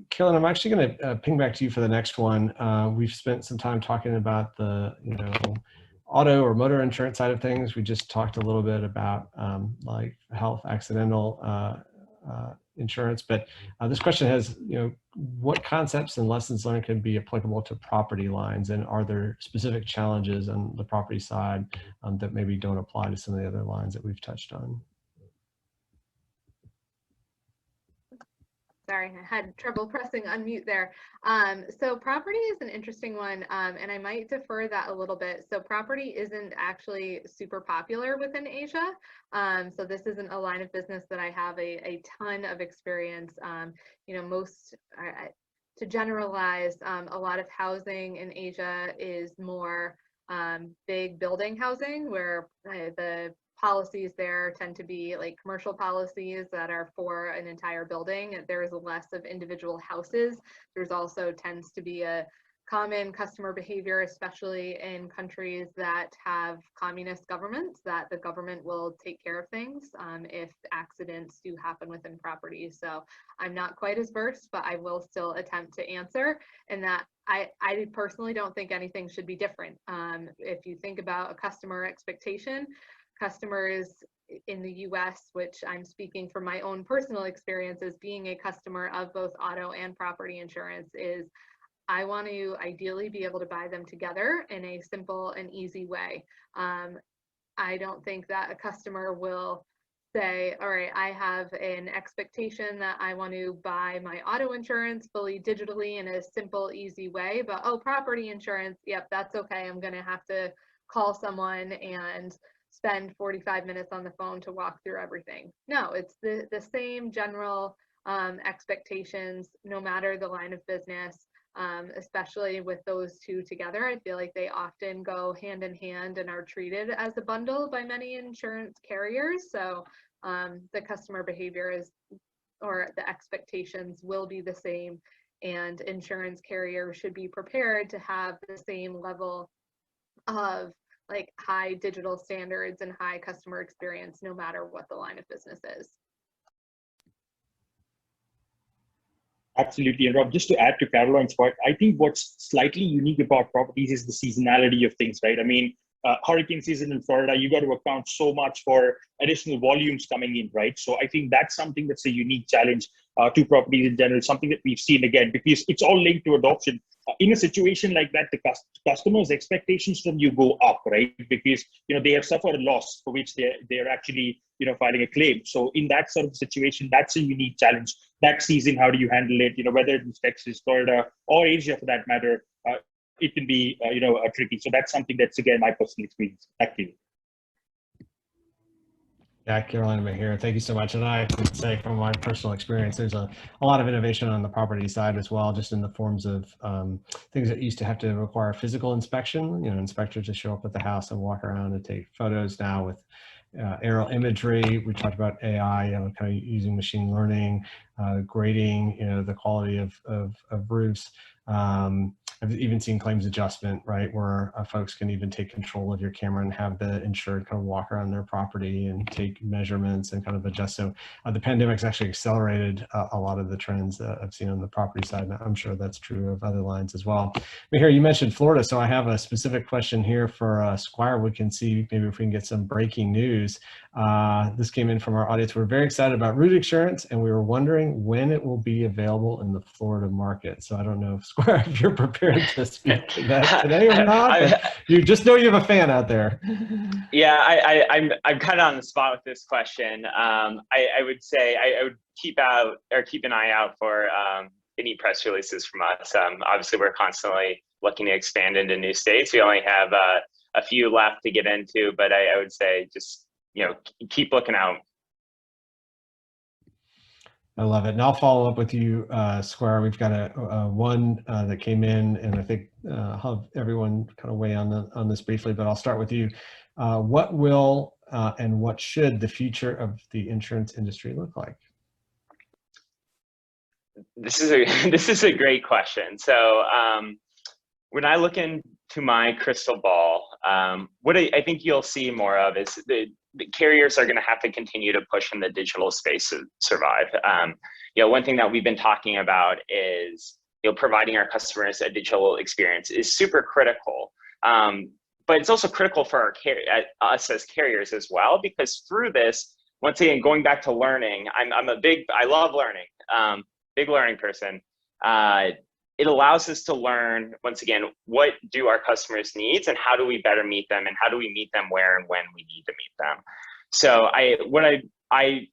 Carolyn, I'm actually going to ping back to you for the next one. We've spent some time talking about the, auto or motor insurance side of things. We just talked a little bit about like health accidental insurance, but this question has, what concepts and lessons learned can be applicable to property lines, and are there specific challenges on the property side that maybe don't apply to some of the other lines that we've touched on? Sorry, I had trouble pressing unmute there. So property is an interesting one, and I might defer that a little bit. So property isn't actually super popular within Asia. So this isn't a line of business that I have a ton of experience. To generalize, a lot of housing in Asia is more big building housing, where the policies there tend to be like commercial policies that are for an entire building. There's less of individual houses. There's also tends to be a common customer behavior, especially in countries that have communist governments, that the government will take care of things if accidents do happen within property. So I'm not quite as versed, but I will still attempt to answer. And that I personally don't think anything should be different. If you think about a customer expectation, customers in the US, which I'm speaking from my own personal experiences, being a customer of both auto and property insurance, is I want to ideally be able to buy them together in a simple and easy way. I don't think that a customer will say, all right, I have an expectation that I want to buy my auto insurance fully digitally in a simple, easy way, but oh, property insurance, yep, that's okay. I'm going to have to call someone and spend 45 minutes on the phone to walk through everything. No, it's the same general expectations, no matter the line of business, especially with those two together. I feel like they often go hand in hand and are treated as a bundle by many insurance carriers. So the customer behavior or the expectations will be the same, and insurance carriers should be prepared to have the same level of like high digital standards and high customer experience, no matter what the line of business is. Absolutely. And Rob, just to add to Caroline's point, I think what's slightly unique about properties is the seasonality of things, right? I mean, hurricane season in Florida, you got to account so much for additional volumes coming in, right? So I think that's something that's a unique challenge to properties in general, something that we've seen again, because it's all linked to adoption. In a situation like that, the customers' expectations from you go up, right? Because they have suffered a loss for which they're actually filing a claim. So in that sort of situation, that's a unique challenge. That season, how do you handle it? Whether it's Texas, Florida, or Asia for that matter, it can be tricky. So that's something that's again my personal experience. Back to you. Yeah, Caroline Mihir, thank you so much. And I can say from my personal experience, there's a lot of innovation on the property side as well, just in the forms of things that used to have to require physical inspection, inspectors to show up at the house and walk around and take photos. Now with aerial imagery, we talked about AI, kind of using machine learning, grading, the quality of roofs. I've even seen claims adjustment, right, where folks can even take control of your camera and have the insured kind of walk around their property and take measurements and kind of adjust. So the pandemic's actually accelerated a lot of the trends that I've seen on the property side, and I'm sure that's true of other lines as well. Mihir, you mentioned Florida, so I have a specific question here for Squire. We can see maybe if we can get some breaking news. This came in from our audience. We're very excited about root insurance, and we were wondering when it will be available in the Florida market. So I don't know, Squire, if you're prepared to speak to that today or not, but you just know you have a fan out there. Yeah, I'm kind of on the spot with this question. I would say I would keep an eye out for any press releases from us. Obviously, we're constantly looking to expand into new states. We only have a few left to get into, but I would say just, you know, keep looking out. I love it. And I'll follow up with you, Squire. We've got one that came in, and I think I'll have everyone kind of weigh on this briefly, but I'll start with you. What will and what should the future of the insurance industry look like? This is a great question. So when I look into my crystal ball, what I think you'll see more of is the carriers are going to have to continue to push in the digital space to survive. You know, one thing that we've been talking about is, you know, providing our customers a digital experience is super critical. But it's also critical for us as carriers as well, because through this, once again, going back to learning, I love learning, big learning person. It allows us to learn, once again, what do our customers' needs and how do we better meet them, and how do we meet them where and when we need to meet them. So what I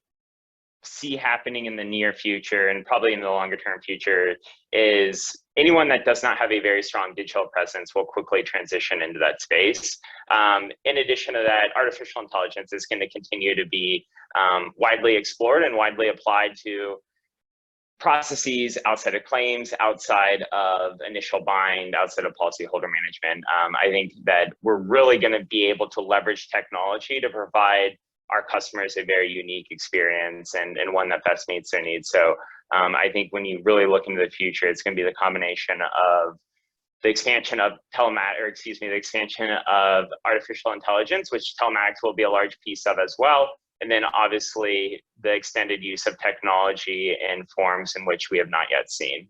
see happening in the near future and probably in the longer term future is anyone that does not have a very strong digital presence will quickly transition into that space. In addition to that, artificial intelligence is going to continue to be widely explored and widely applied to processes outside of claims, outside of initial bind, outside of policyholder management. I think that we're really going to be able to leverage technology to provide our customers a very unique experience and one that best meets their needs. So I think when you really look into the future, it's going to be the combination of the expansion of the expansion of artificial intelligence, which telematics will be a large piece of as well. And then obviously the extended use of technology in forms in which we have not yet seen.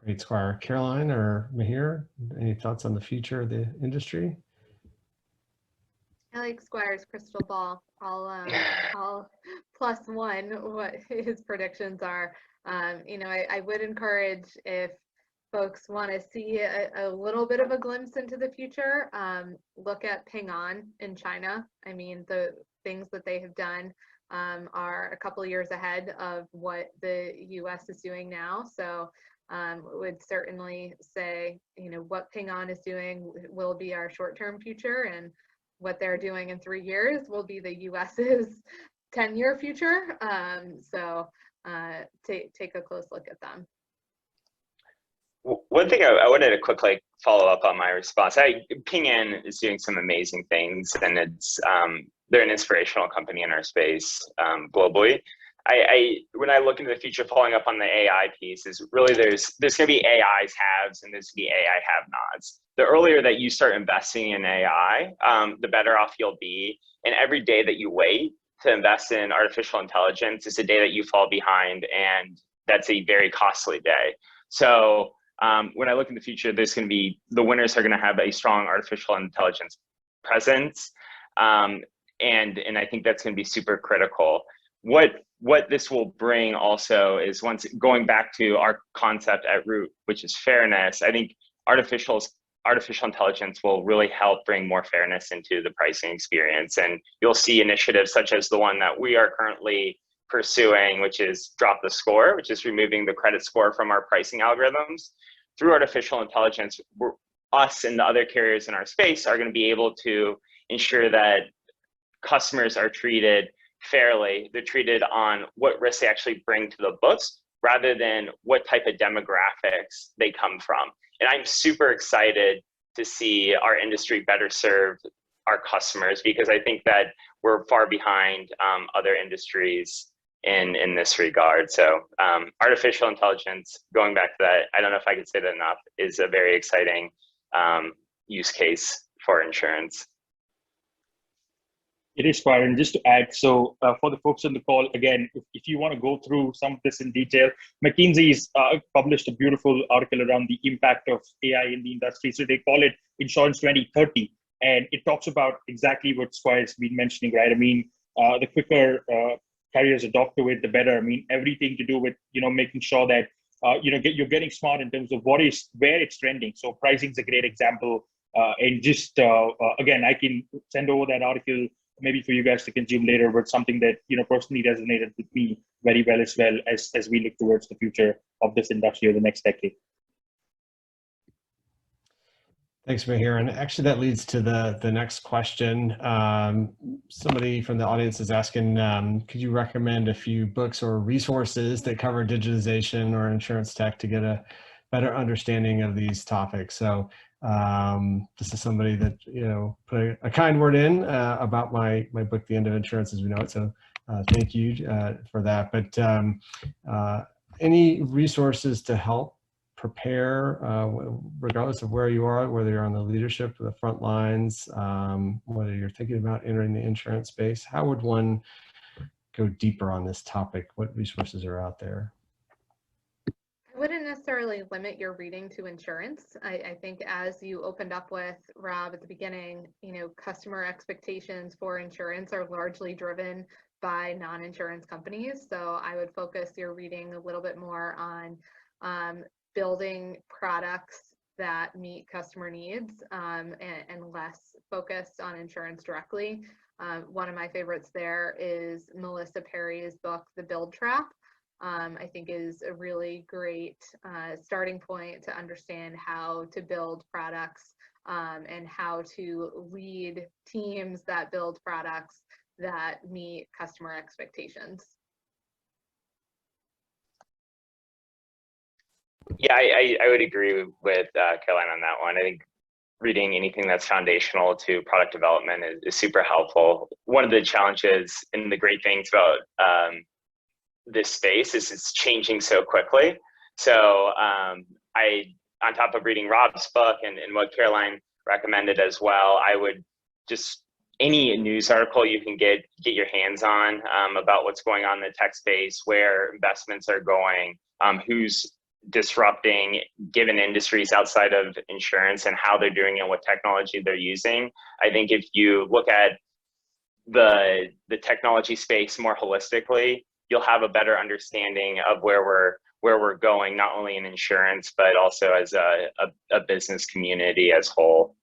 Great, Squire. Caroline or Mihir, any thoughts on the future of the industry? I like Squire's crystal ball. I'll plus one what his predictions are. You know, I would encourage, if folks want to see a little bit of a glimpse into the future, look at Ping An in China. I mean, the things that they have done are a couple of years ahead of what the US is doing now. So would certainly say, you know, what Ping An is doing will be our short-term future, and what they're doing in 3 years will be the US's 10-year future. So take a close look at them. One thing I wanted to quickly follow up on my response. Ping An is doing some amazing things, and they're an inspirational company in our space globally. When I look into the future, following up on the AI piece, is really there's going to be AI's haves and there's going to be AI have-nots. The earlier that you start investing in AI, the better off you'll be. And every day that you wait to invest in artificial intelligence is a day that you fall behind, and that's a very costly day. So when I look in the future, there's going to be, the winners are going to have a strong artificial intelligence presence. And I think that's going to be super critical. What this will bring also is, once going back to our concept at root, which is fairness, I think artificial intelligence will really help bring more fairness into the pricing experience. And you'll see initiatives such as the one that we are currently pursuing, which is Drop the Score, which is removing the credit score from our pricing algorithms. Through artificial intelligence, us and the other carriers in our space are going to be able to ensure that customers are treated fairly. They're treated on what risks they actually bring to the books, rather than what type of demographics they come from. And I'm super excited to see our industry better serve our customers, because I think that we're far behind other industries in this regard. So artificial intelligence, going back to that, I don't know if I could say that enough, is a very exciting use case for insurance. It is, Squire. And just to add, so for the folks on the call, again, if you want to go through some of this in detail, McKinsey's published a beautiful article around the impact of AI in the industry. So they call it Insurance 2030. And it talks about exactly what Squire's been mentioning, right? I mean, the quicker carriers adopt to it, the better. I mean, everything to do with, making sure that, you're getting smart in terms of where it's trending. So pricing is a great example. And just, again, I can send over that article maybe for you guys to consume later, but something that, personally resonated with me very well as we look towards the future of this industry or the next decade. Thanks, Mihir. And actually that leads to the next question. Somebody from the audience is asking, could you recommend a few books or resources that cover digitization or insurance tech to get a better understanding of these topics? So this is somebody that, put a kind word in about my book, The End of Insurance as We Know It. So thank you for that. But any resources to help prepare, regardless of where you are, whether you're on the leadership or the front lines, whether you're thinking about entering the insurance space, how would one go deeper on this topic? What resources are out there? I wouldn't necessarily limit your reading to insurance. I think as you opened up with, Rob, at the beginning, customer expectations for insurance are largely driven by non-insurance companies. So I would focus your reading a little bit more on building products that meet customer needs and less focused on insurance directly. One of my favorites there is Melissa Perry's book, The Build Trap. I think is a really great starting point to understand how to build products and how to lead teams that build products that meet customer expectations. Yeah, I would agree with Caroline on that one. I think reading anything that's foundational to product development is super helpful. One of the challenges and the great things about this space is it's changing so quickly. So on top of reading Rob's book and what Caroline recommended as well, I would just any news article you can get your hands on about what's going on in the tech space, where investments are going, who's disrupting given industries outside of insurance and how they're doing it, what technology they're using. I think if you look at the technology space more holistically, you'll have a better understanding of where we're going, not only in insurance, but also as a business community as whole.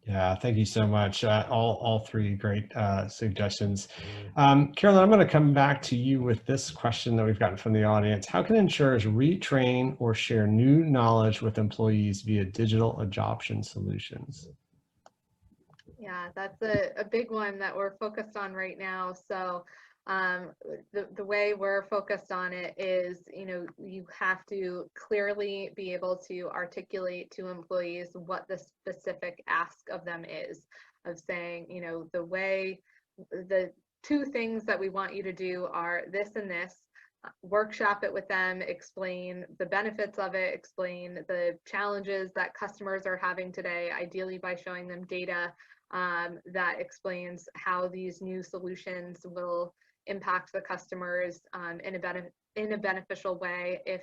Yeah, thank you so much. All three great suggestions. Caroline, I'm going to come back to you with this question that we've gotten from the audience. How can insurers retrain or share new knowledge with employees via digital adoption solutions? Yeah, that's a big one that we're focused on right now. So the way we're focused on it is, you have to clearly be able to articulate to employees what the specific ask of them is, of saying, the two things that we want you to do are this and this. Workshop it with them, explain the benefits of it, explain the challenges that customers are having today, ideally by showing them data that explains how these new solutions will impact the customers in a beneficial way if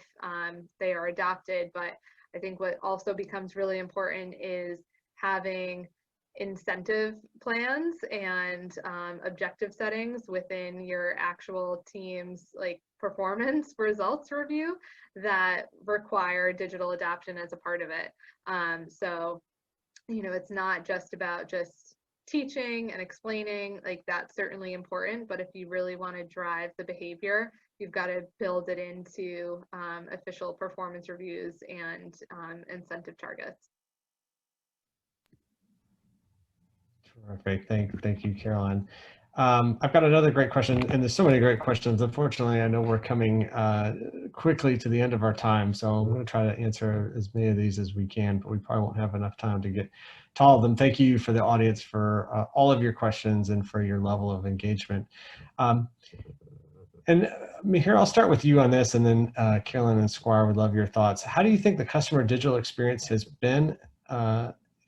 they are adopted. But I think what also becomes really important is having incentive plans and objective settings within your actual team's performance results review that require digital adoption as a part of it. So it's not just about just teaching and explaining, that's certainly important, but if you really want to drive the behavior, you've got to build it into official performance reviews and incentive targets. Terrific. Thank you, Caroline. I've got another great question, and there's so many great questions. Unfortunately, I know we're coming quickly to the end of our time, so I'm going to try to answer as many of these as we can, but we probably won't have enough time to get to all of them. Thank you for the audience for all of your questions and for your level of engagement. And Mihir, I'll start with you on this, and then Carolyn and Squire would love your thoughts. How do you think the customer digital experience has been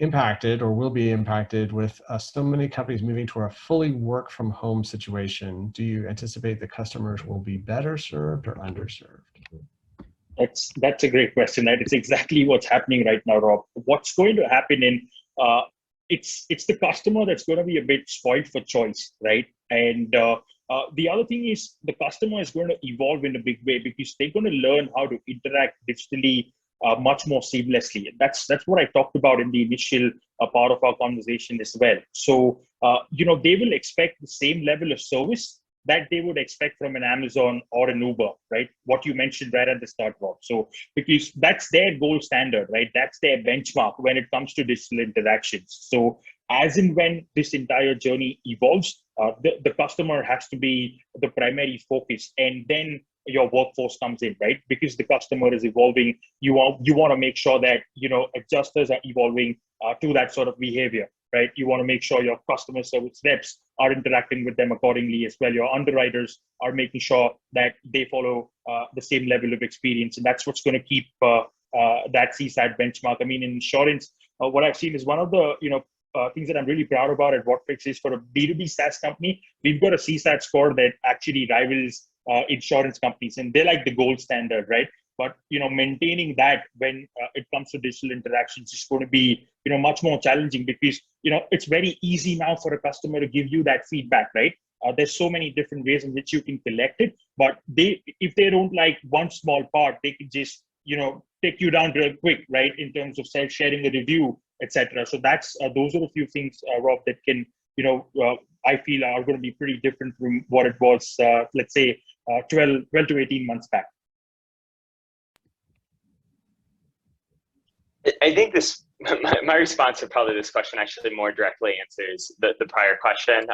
impacted or will be impacted with so many companies moving to a fully work from home situation? Do you anticipate the customers will be better served or underserved? That's a great question, right? It's exactly what's happening right now, Rob. What's going to happen in it's the customer that's going to be a bit spoiled for choice, right? And the other thing is the customer is going to evolve in a big way because they're going to learn how to interact digitally much more seamlessly. That's what I talked about in the initial part of our conversation as well. So, they will expect the same level of service that they would expect from an Amazon or an Uber, right? What you mentioned right at the start, Rob. So, because that's their gold standard, right? That's their benchmark when it comes to digital interactions. So, as and when this entire journey evolves, the customer has to be the primary focus, and then your workforce comes in, right? Because the customer is evolving, you want to make sure that adjusters are evolving to that sort of behavior, right? You want to make sure your customer service reps are interacting with them accordingly as well. Your underwriters are making sure that they follow the same level of experience, and that's what's going to keep that CSAT benchmark. I mean, in insurance, what I've seen is one of the things that I'm really proud about at Whatfix is for a B2B SaaS company, we've got a CSAT score that actually rivals insurance companies, and they're like the gold standard, right? But maintaining that when it comes to digital interactions is going to be much more challenging because it's very easy now for a customer to give you that feedback, right? There's so many different ways in which you can collect it, but if they don't like one small part, they can just take you down real quick, right? In terms of sharing a review, etc. So that's those are a few things, Rob, that can I feel are going to be pretty different from what it was, let's say, 12 to 18 months back. I think my response to probably this question actually more directly answers the prior question.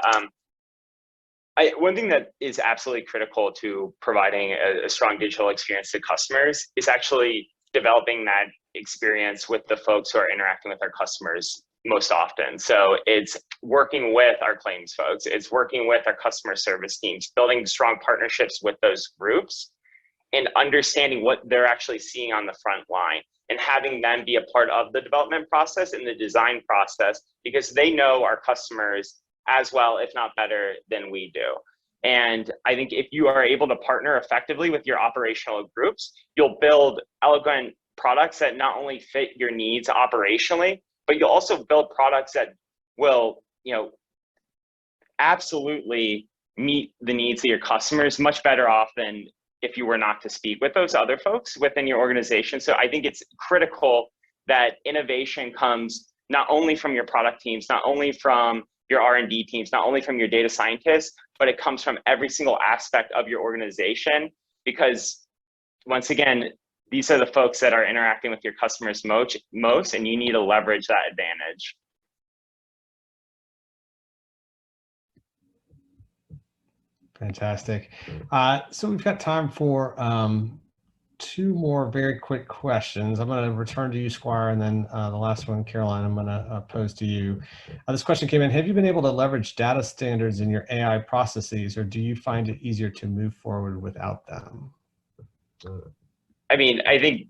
One thing that is absolutely critical to providing a strong digital experience to customers is actually developing that experience with the folks who are interacting with our customers most often. So it's working with our claims folks, it's working with our customer service teams, building strong partnerships with those groups, and understanding what they're actually seeing on the front line, and having them be a part of the development process and the design process, because they know our customers as well, if not better than we do. And I think if you are able to partner effectively with your operational groups, you'll build elegant products that not only fit your needs operationally, but you'll also build products that will, absolutely meet the needs of your customers much better off than if you were not to speak with those other folks within your organization. So I think it's critical that innovation comes not only from your product teams, not only from your R&D teams, not only from your data scientists, but it comes from every single aspect of your organization, because once again, these are the folks that are interacting with your customers most, and you need to leverage that advantage. Fantastic. So we've got time for two more very quick questions. I'm going to return to you, Squire, and then the last one, Caroline, I'm going to pose to you. This question came in: have you been able to leverage data standards in your AI processes, or do you find it easier to move forward without them? I mean, I think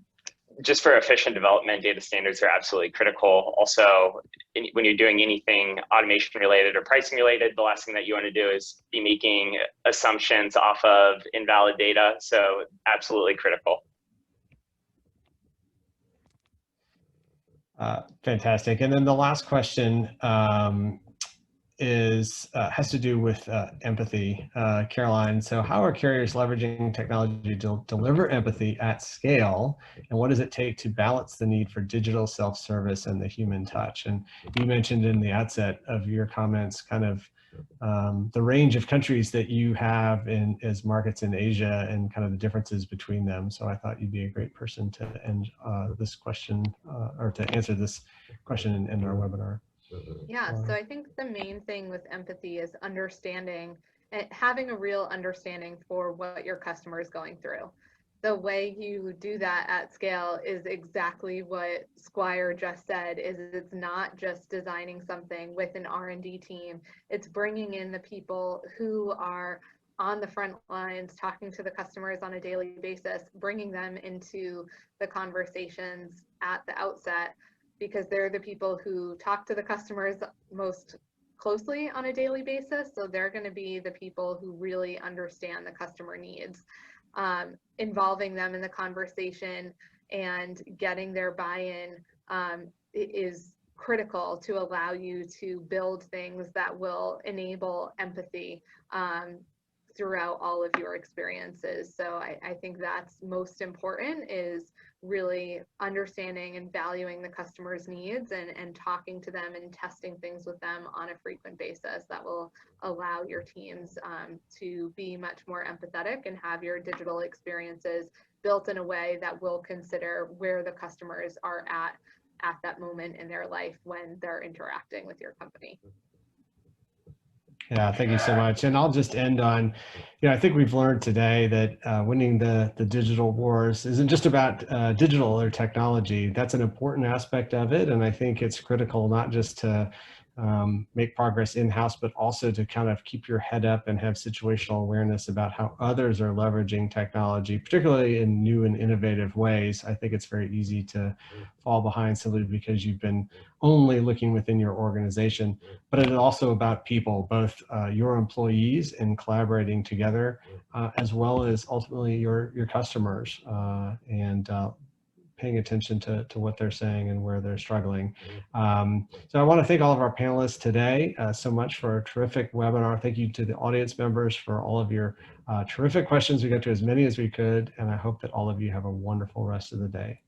just for efficient development, data standards are absolutely critical. Also, when you're doing anything automation related or pricing related, the last thing that you want to do is be making assumptions off of invalid data. So absolutely critical. Fantastic. And then the last question has to do with empathy, Caroline. So how are carriers leveraging technology to deliver empathy at scale, and what does it take to balance the need for digital self-service and the human touch? And you mentioned in the outset of your comments kind of the range of countries that you have as markets in Asia and kind of the differences between them. So I thought you'd be a great person to end this question or to answer this question and end our webinar. Yeah, so I think the main thing with empathy is understanding, having a real understanding for what your customer is going through. the way you do that at scale is exactly what Squire just said, is it's not just designing something with an R&D team, it's bringing in the people who are on the front lines, talking to the customers on a daily basis, bringing them into the conversations at the outset, because they're the people who talk to the customers most closely on a daily basis. So they're going to be the people who really understand the customer needs. Involving them in the conversation and getting their buy-in is critical to allow you to build things that will enable empathy throughout all of your experiences. So I think that's most important, is really understanding and valuing the customer's needs and talking to them and testing things with them on a frequent basis that will allow your teams to be much more empathetic and have your digital experiences built in a way that will consider where the customers are at that moment in their life when they're interacting with your company. Yeah, thank you so much. And I'll just end on, I think we've learned today that winning the digital wars isn't just about digital or technology. That's an important aspect of it. And I think it's critical not just to make progress in-house, but also to kind of keep your head up and have situational awareness about how others are leveraging technology, particularly in new and innovative ways. I think it's very easy to fall behind simply because you've been only looking within your organization, but it's also about people, both your employees and collaborating together, as well as ultimately your customers and paying attention to what they're saying and where they're struggling. So I want to thank all of our panelists today so much for a terrific webinar. Thank you to the audience members for all of your terrific questions. We got to as many as we could, and I hope that all of you have a wonderful rest of the day.